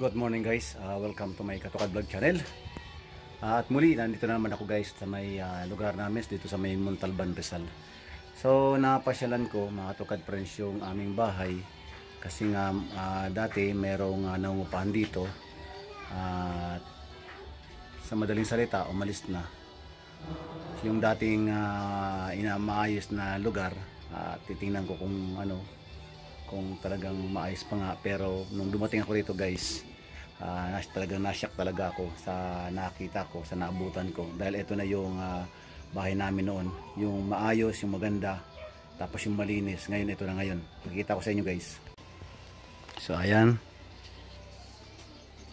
Good morning guys, welcome to my Katukad Vlog channel. At muli, nandito na naman ako guys sa may lugar namin dito sa may Montalban, Rizal. So napasyalan ko mga Katukad friends yung aming bahay. Kasi nga dati merong nangungupahan dito. At sa madaling salita, umalis na. Yung dating maayos na lugar, titingnan ko kung talagang maayos pa nga. Pero nung dumating ako dito guys, talagang nasyak talaga ako sa nakita ko, sa naabutan ko, dahil ito na yung bahay namin noon, yung maayos, yung maganda, tapos yung malinis. Ngayon ito na ngayon, pakikita ko sa inyo guys. So ayan,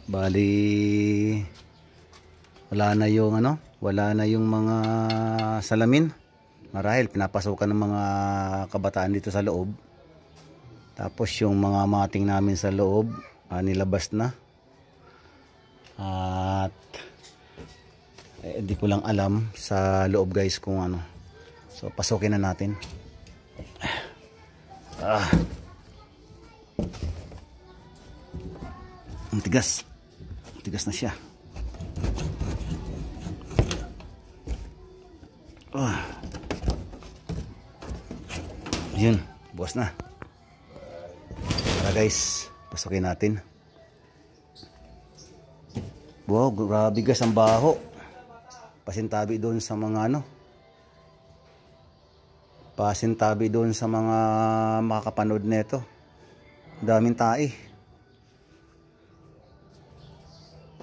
bali wala na yung mga salamin, marahil pinapasukan ng mga kabataan dito sa loob. Tapos yung mga mating namin sa loob nilabas na. At di ko lang alam sa loob guys kung ano. So pasukin na natin. Ang tigas. Ang tigas na siya. Yun, bukas na. Tara guys, pasukin natin. Wow, grabe guys, ang baho. Pasintabi doon sa mga pasintabi doon sa mga makakapanood nito. Daming tae.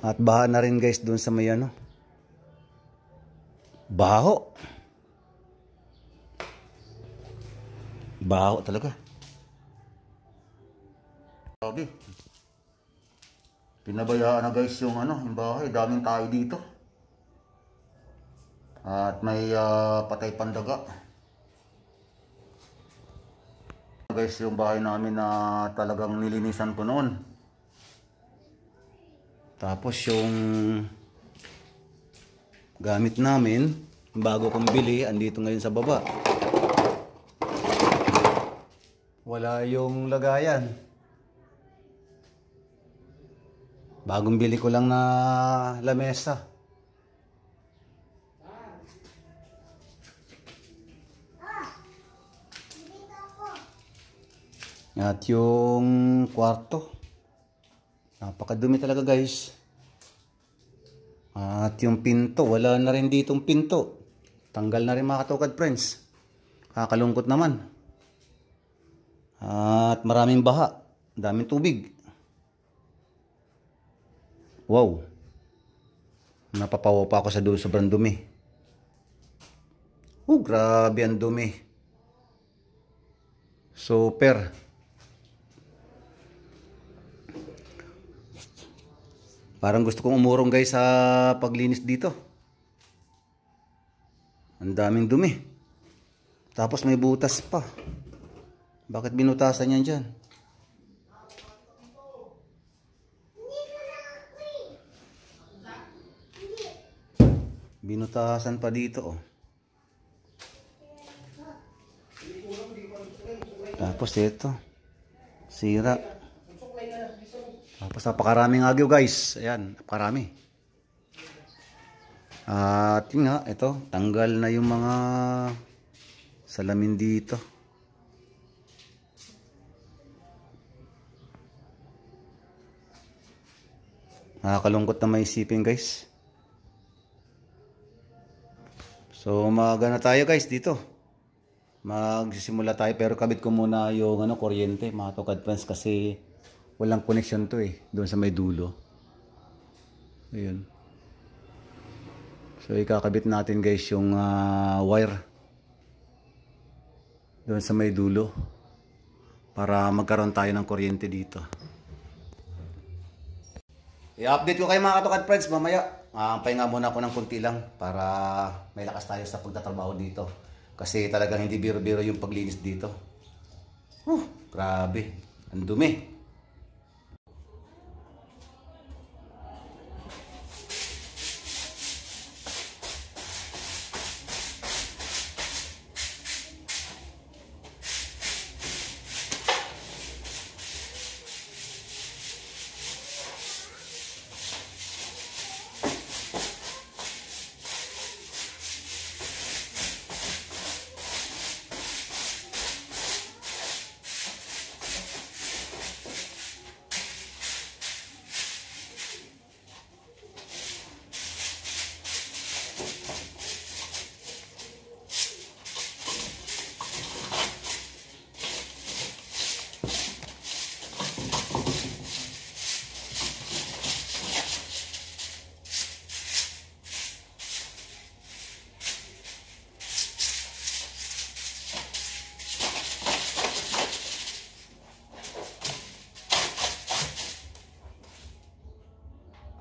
At baha na rin guys doon sa may baho. Baho talaga. Grabe. Pinabayaan na guys yung yung bahay, daming tayo dito. At may patay pandaga. Guys, yung bahay namin na talagang nilinisan ko noon. Tapos yung gamit namin, bago kong bili, andito ngayon sa baba. Wala yung lagayan. Bagong bili ko lang na lamesa. At yung kwarto, napakadumi talaga guys. At yung pinto, wala na rin ditong pinto. Tanggal na rin mga Katukad friends. Kakalungkot naman. At maraming baha, daming tubig. Wow, napapawa pa ako sa doon, sobrang dumi. Grabe ang dumi. Super. Parang gusto kong umurong guys sa paglinis dito. Ang daming dumi. Tapos may butas pa. Bakit binutasan yan dyan? Binutasan pa dito Tapos ito, sira. Tapos napakaraming agyo guys. Ayan, napakarami. At yun nga, ito, tanggal na yung mga salamin dito. Nakakalungkot na maisipin guys. So magana tayo guys dito. Magsisimula tayo, pero kabit ko muna yung kuryente mga Katukad friends, kasi walang connection to doon sa may dulo. Ayun. So ikakabit natin guys yung wire doon sa may dulo para magkaroon tayo ng kuryente dito. I-update ko kayo mga Katukad friends mamaya. Pahinga muna ako ng kunti lang para may lakas tayo sa pagtatrabaho dito. Kasi talagang hindi biro-biro yung paglinis dito. Grabe. Ang dumi.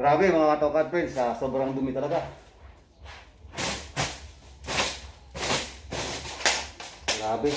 Grabe mga katokad friends, sobrang dumi talaga. Grabe.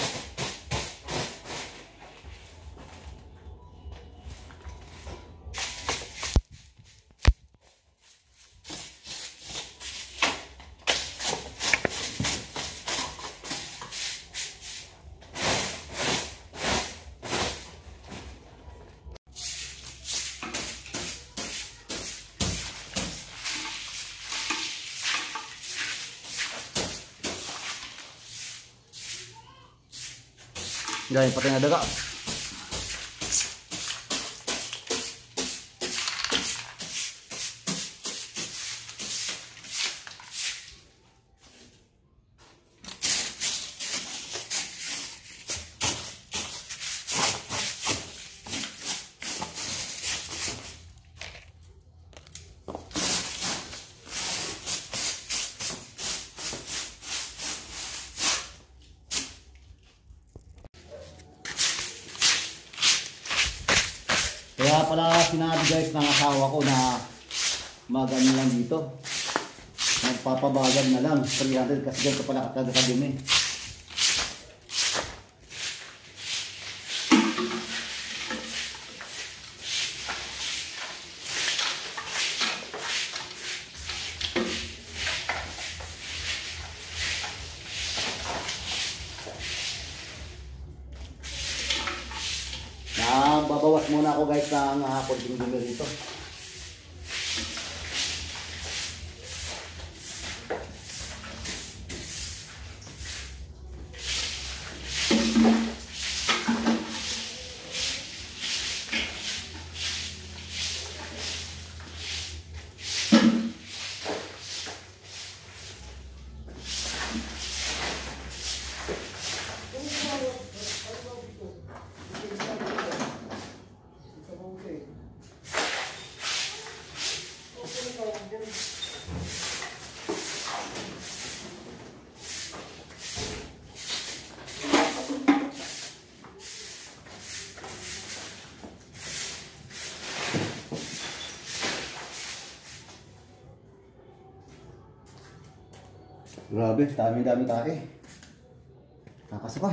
Guys, patay na daga. Kaya pala sinabi guys ng asawa ko na magano lang dito. Magpapabagan na lang 300 kasi ganito pala kadumi. Babawas muna ako guys ng konting dumi rito. Grabe, dami-dami tae. Kakasa pa.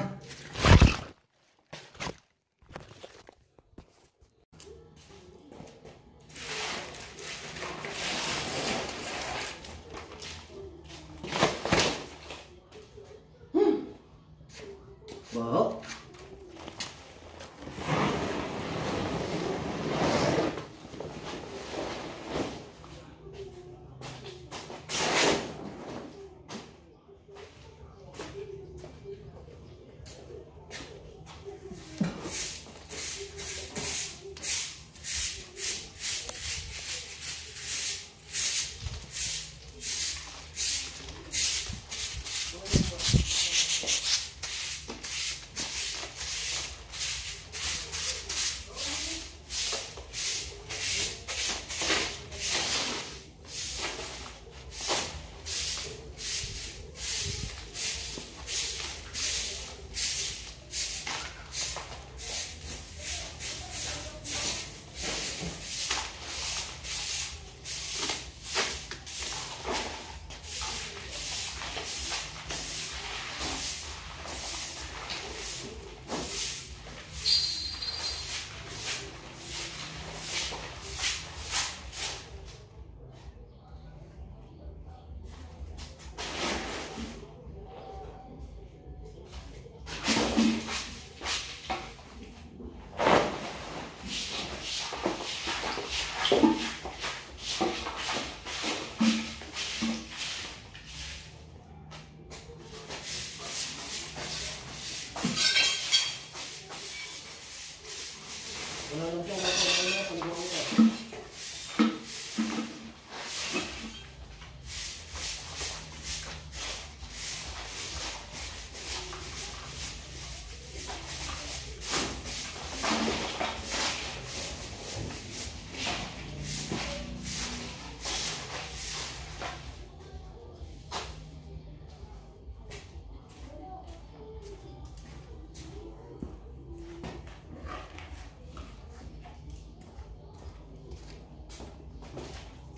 Wow.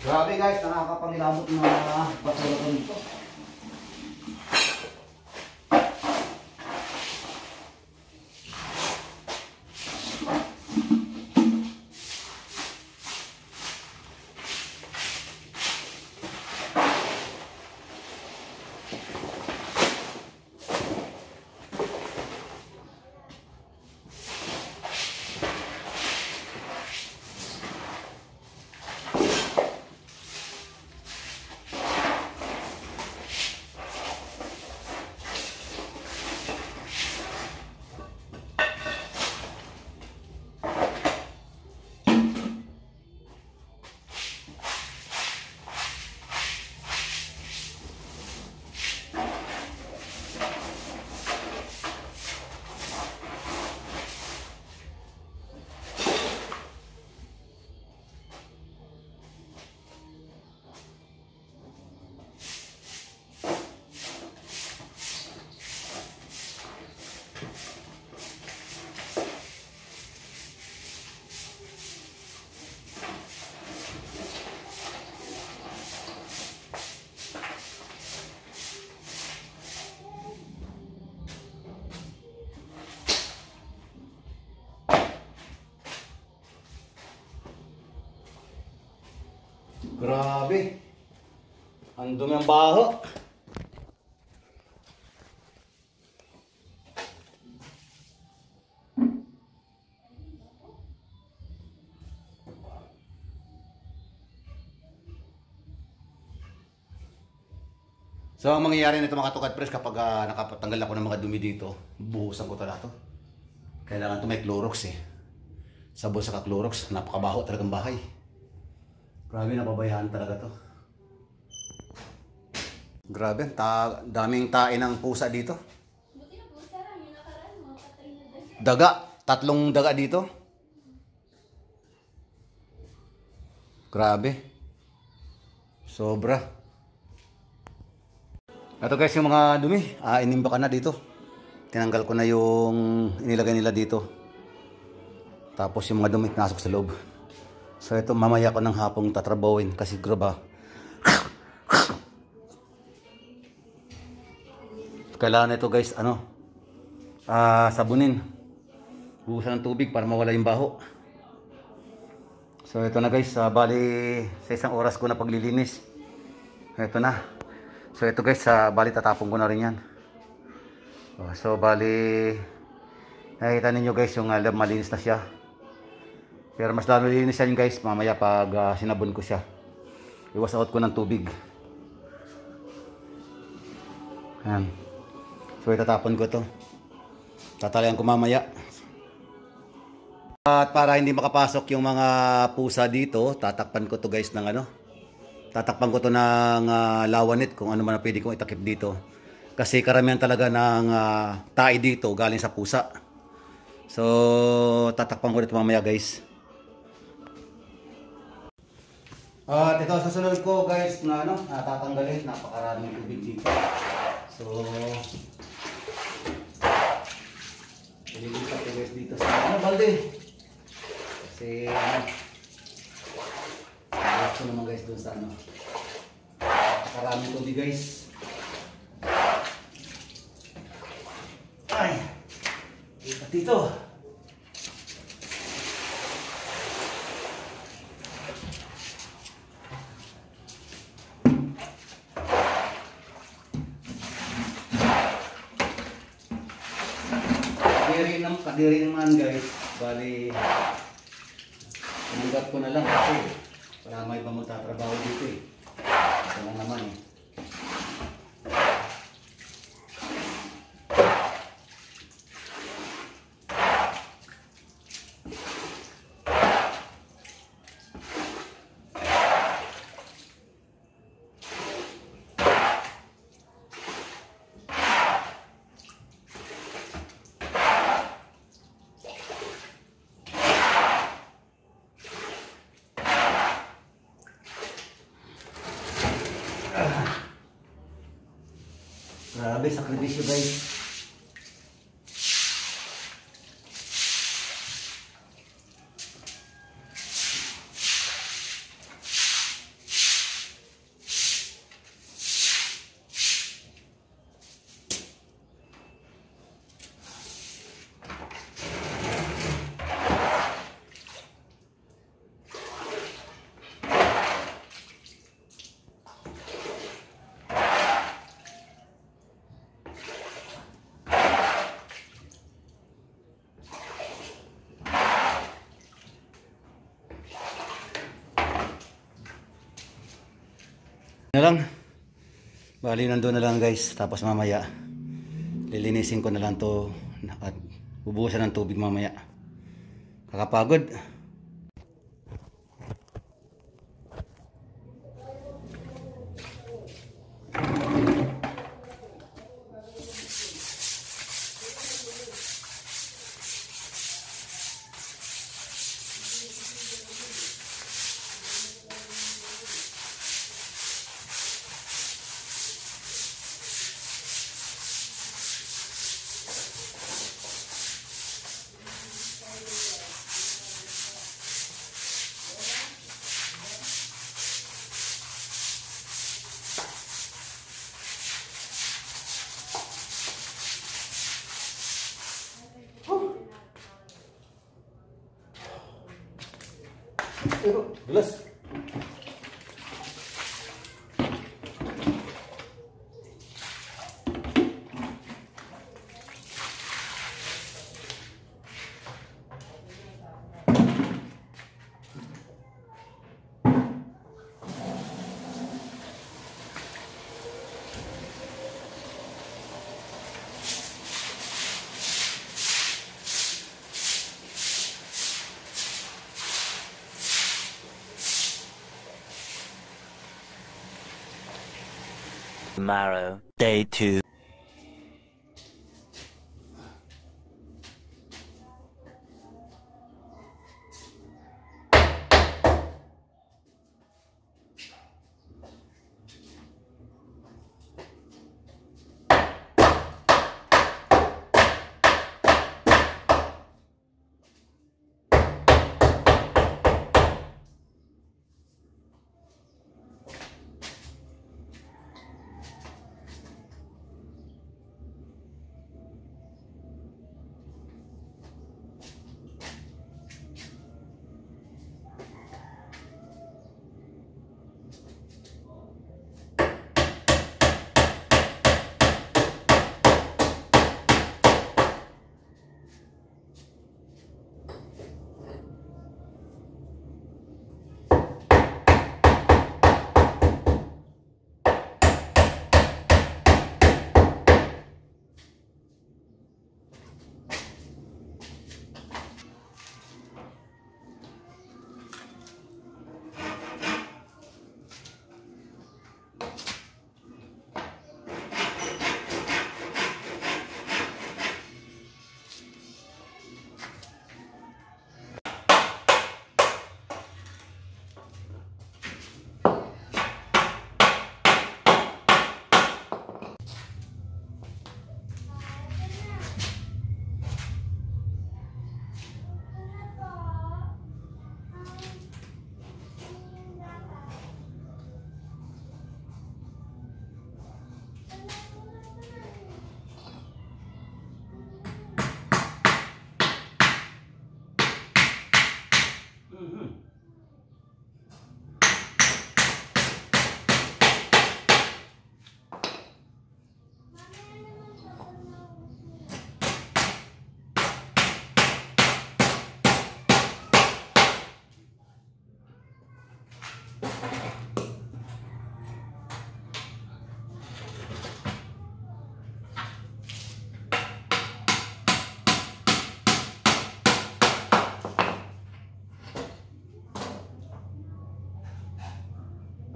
Grabe guys, nakakapangilabot ng mga basura ko dito. Grabe. Ang dumi ang baho. So ang mangyayari nito mga tukad press kapag nakapatanggal ako ng mga dumi dito, buhusan ko talaga to. Kailangan to may Clorox eh. Sabon sa Clorox, napakabaho talagang bahay. Grabe, napabayaan talaga to. Grabe, daming tae ng pusa dito. Buti na pusa, may nakaraan mga patay na Daga, 3 daga dito. Grabe. Sobra. Ito guys yung mga dumi. Inimba ka na dito. Tinanggal ko na yung inilagay nila dito. Tapos yung mga dumi pinasok sa loob. So ito mamaya ko ng hapong tatrabawin kasi graba. Kailangan ito guys sabunin. Buhusan ng tubig para mawala yung baho. So ito na guys, bali sa 1 oras ko na paglilinis. Ito na. So ito guys, bali tatapon ko na rin yan. So bali nakikita ninyo guys yung malinis na siya. Pero mas lalo linis yan guys mamaya pag sinabon ko siya. Iwas out ko ng tubig. Ayan. So itatapon ko to. Tatalayan ko mamaya. At para hindi makapasok yung mga pusa dito, tatakpan ko to guys ng tatakpan ko to ng lawanit kung ano man ang pwede kong itakip dito. Kasi karamihan talaga ng tae dito galing sa pusa. So tatakpan ko dito mamaya guys. At ito sa sunod ko guys na tatanggalin, napakaraming tubig dito. So ililipat ko guys dito sa balde. Kasi gusto naman guys dun sa napakaraming tubig guys. Ay, lipat dito. Kadiri naman guys, bali tinanggap ko na lang kasi para may ibang magtatrabaho dito eh. Ito lang naman eh. Grabe, sakripisyo guys. Na lang. Bali nandoon na lang guys. Tapos mamaya lilinisin ko na lang to at bubuhusan ng tubig mamaya. Kakapagod. Gelas. Tomorrow, day 2.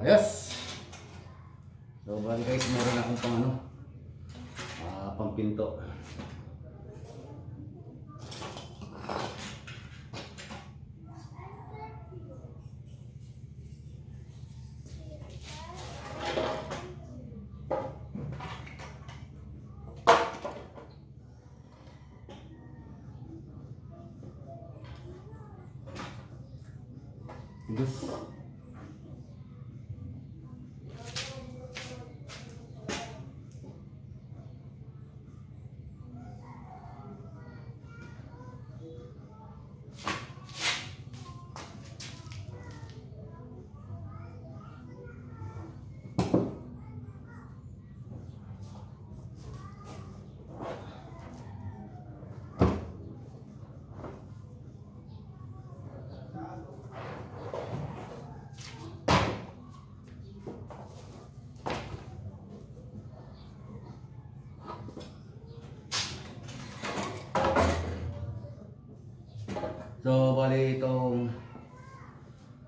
Ayos. So bali guys, meron akong pang ano, pang pinto. This. So, bali itong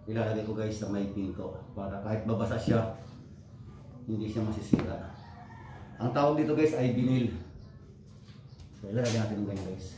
ilalagay ko guys sa may pinto para kahit babasa siya, hindi siya masisira. Ang tawag dito guys ay vinyl. So, ilalagay natin ganyan guys.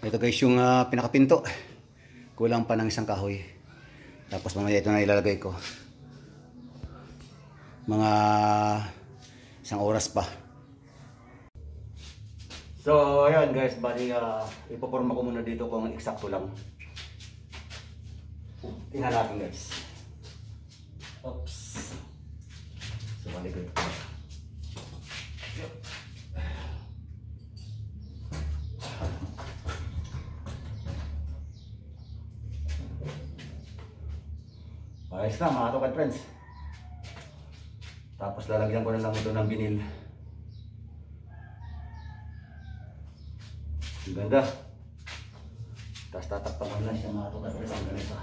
Ito guys yung pinakapinto. Kulang pa ng isang kahoy. Tapos mamaya ito na ilalagay ko. Mga isang oras pa. So ayan guys, bali ipoporma ko muna dito kung eksakto lang. Tingnan natin guys. Oops. So bali ko. Ayos na mga Tokad friends. Tapos lalagyan ko na lang ito ng vinyl. Ang ganda. Tapos tatakpan ko na siya mga Tokad friends. Ang ganito.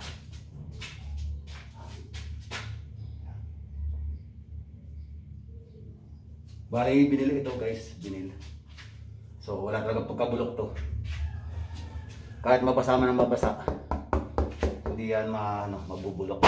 Bali vinyl ito guys. Vinyl. So wala talaga pagkabulok to. Kahit mabasa man ang mabasa, hindi yan mabubulok.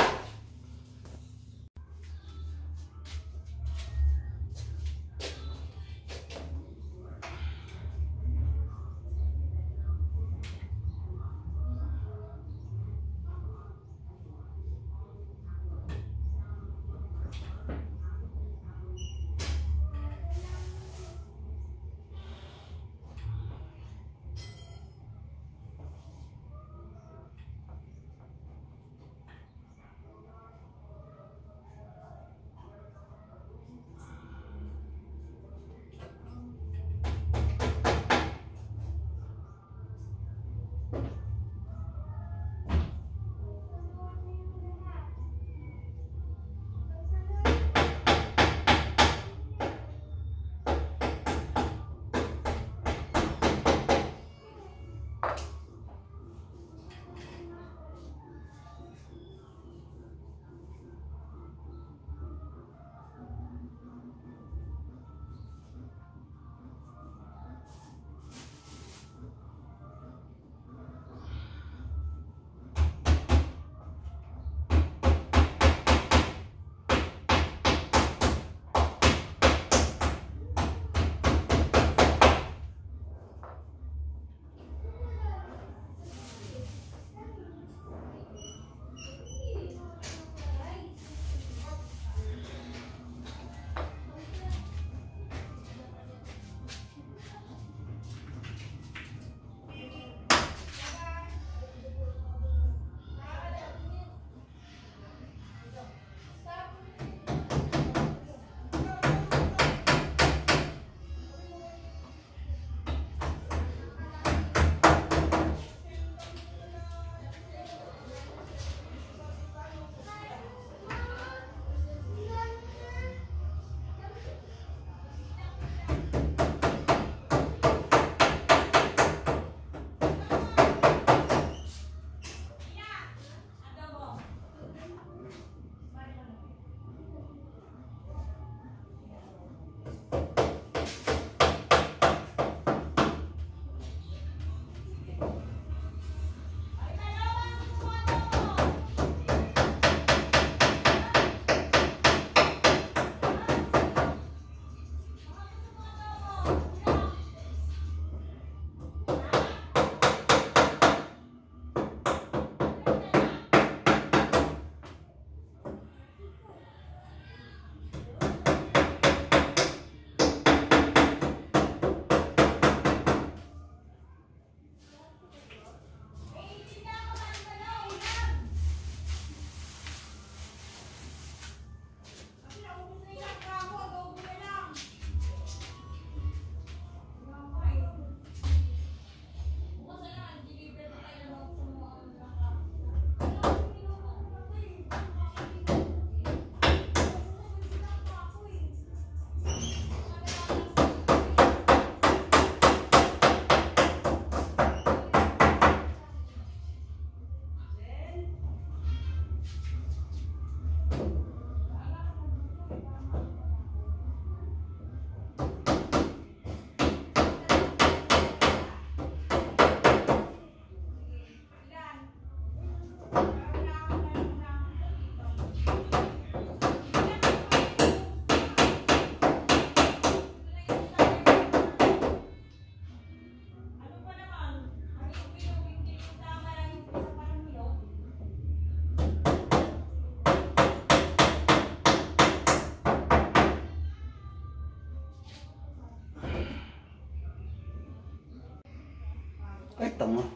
Ay, tama.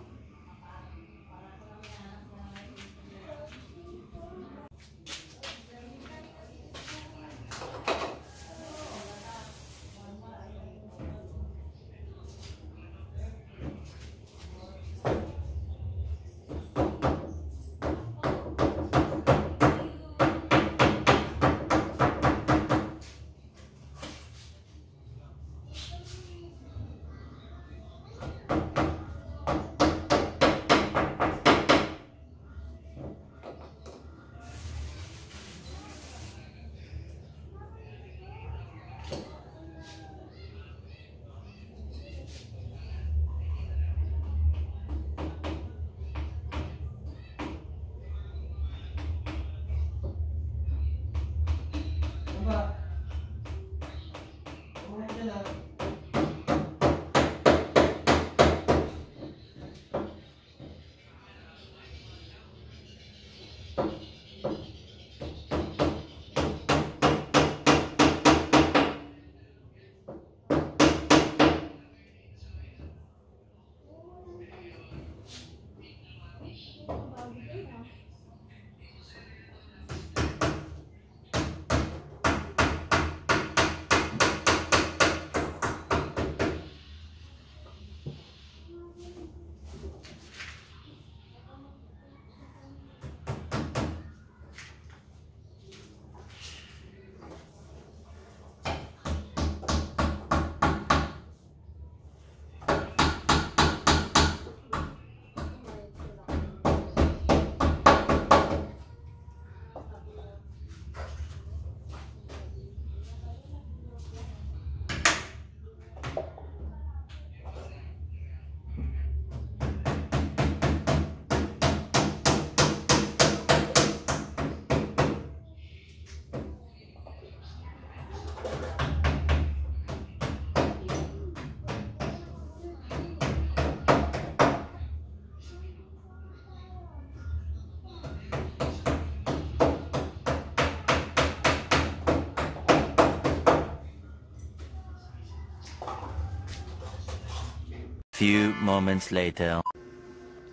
Few moments later.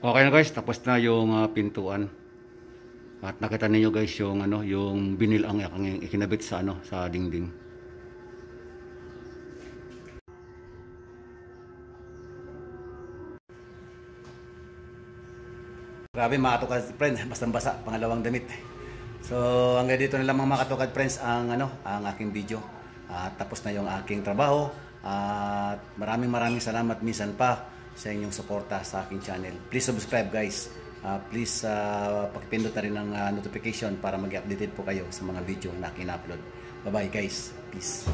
Okay na guys, tapos na yung pintuan. At nakita niyo guys yung yung binil ang ikinabit sa sa dingding. Grabe mga katukad friend, basta-basa pangalawang damit. So hanggang dito na lang mga katukad friends ang ang aking video. At tapos na yung aking trabaho. At maraming salamat minsan pa sa inyong suporta sa aking channel. Please subscribe guys. Please pakipindot na rin ng notification para mag-updated po kayo sa mga video na aking upload. Bye bye guys. Peace.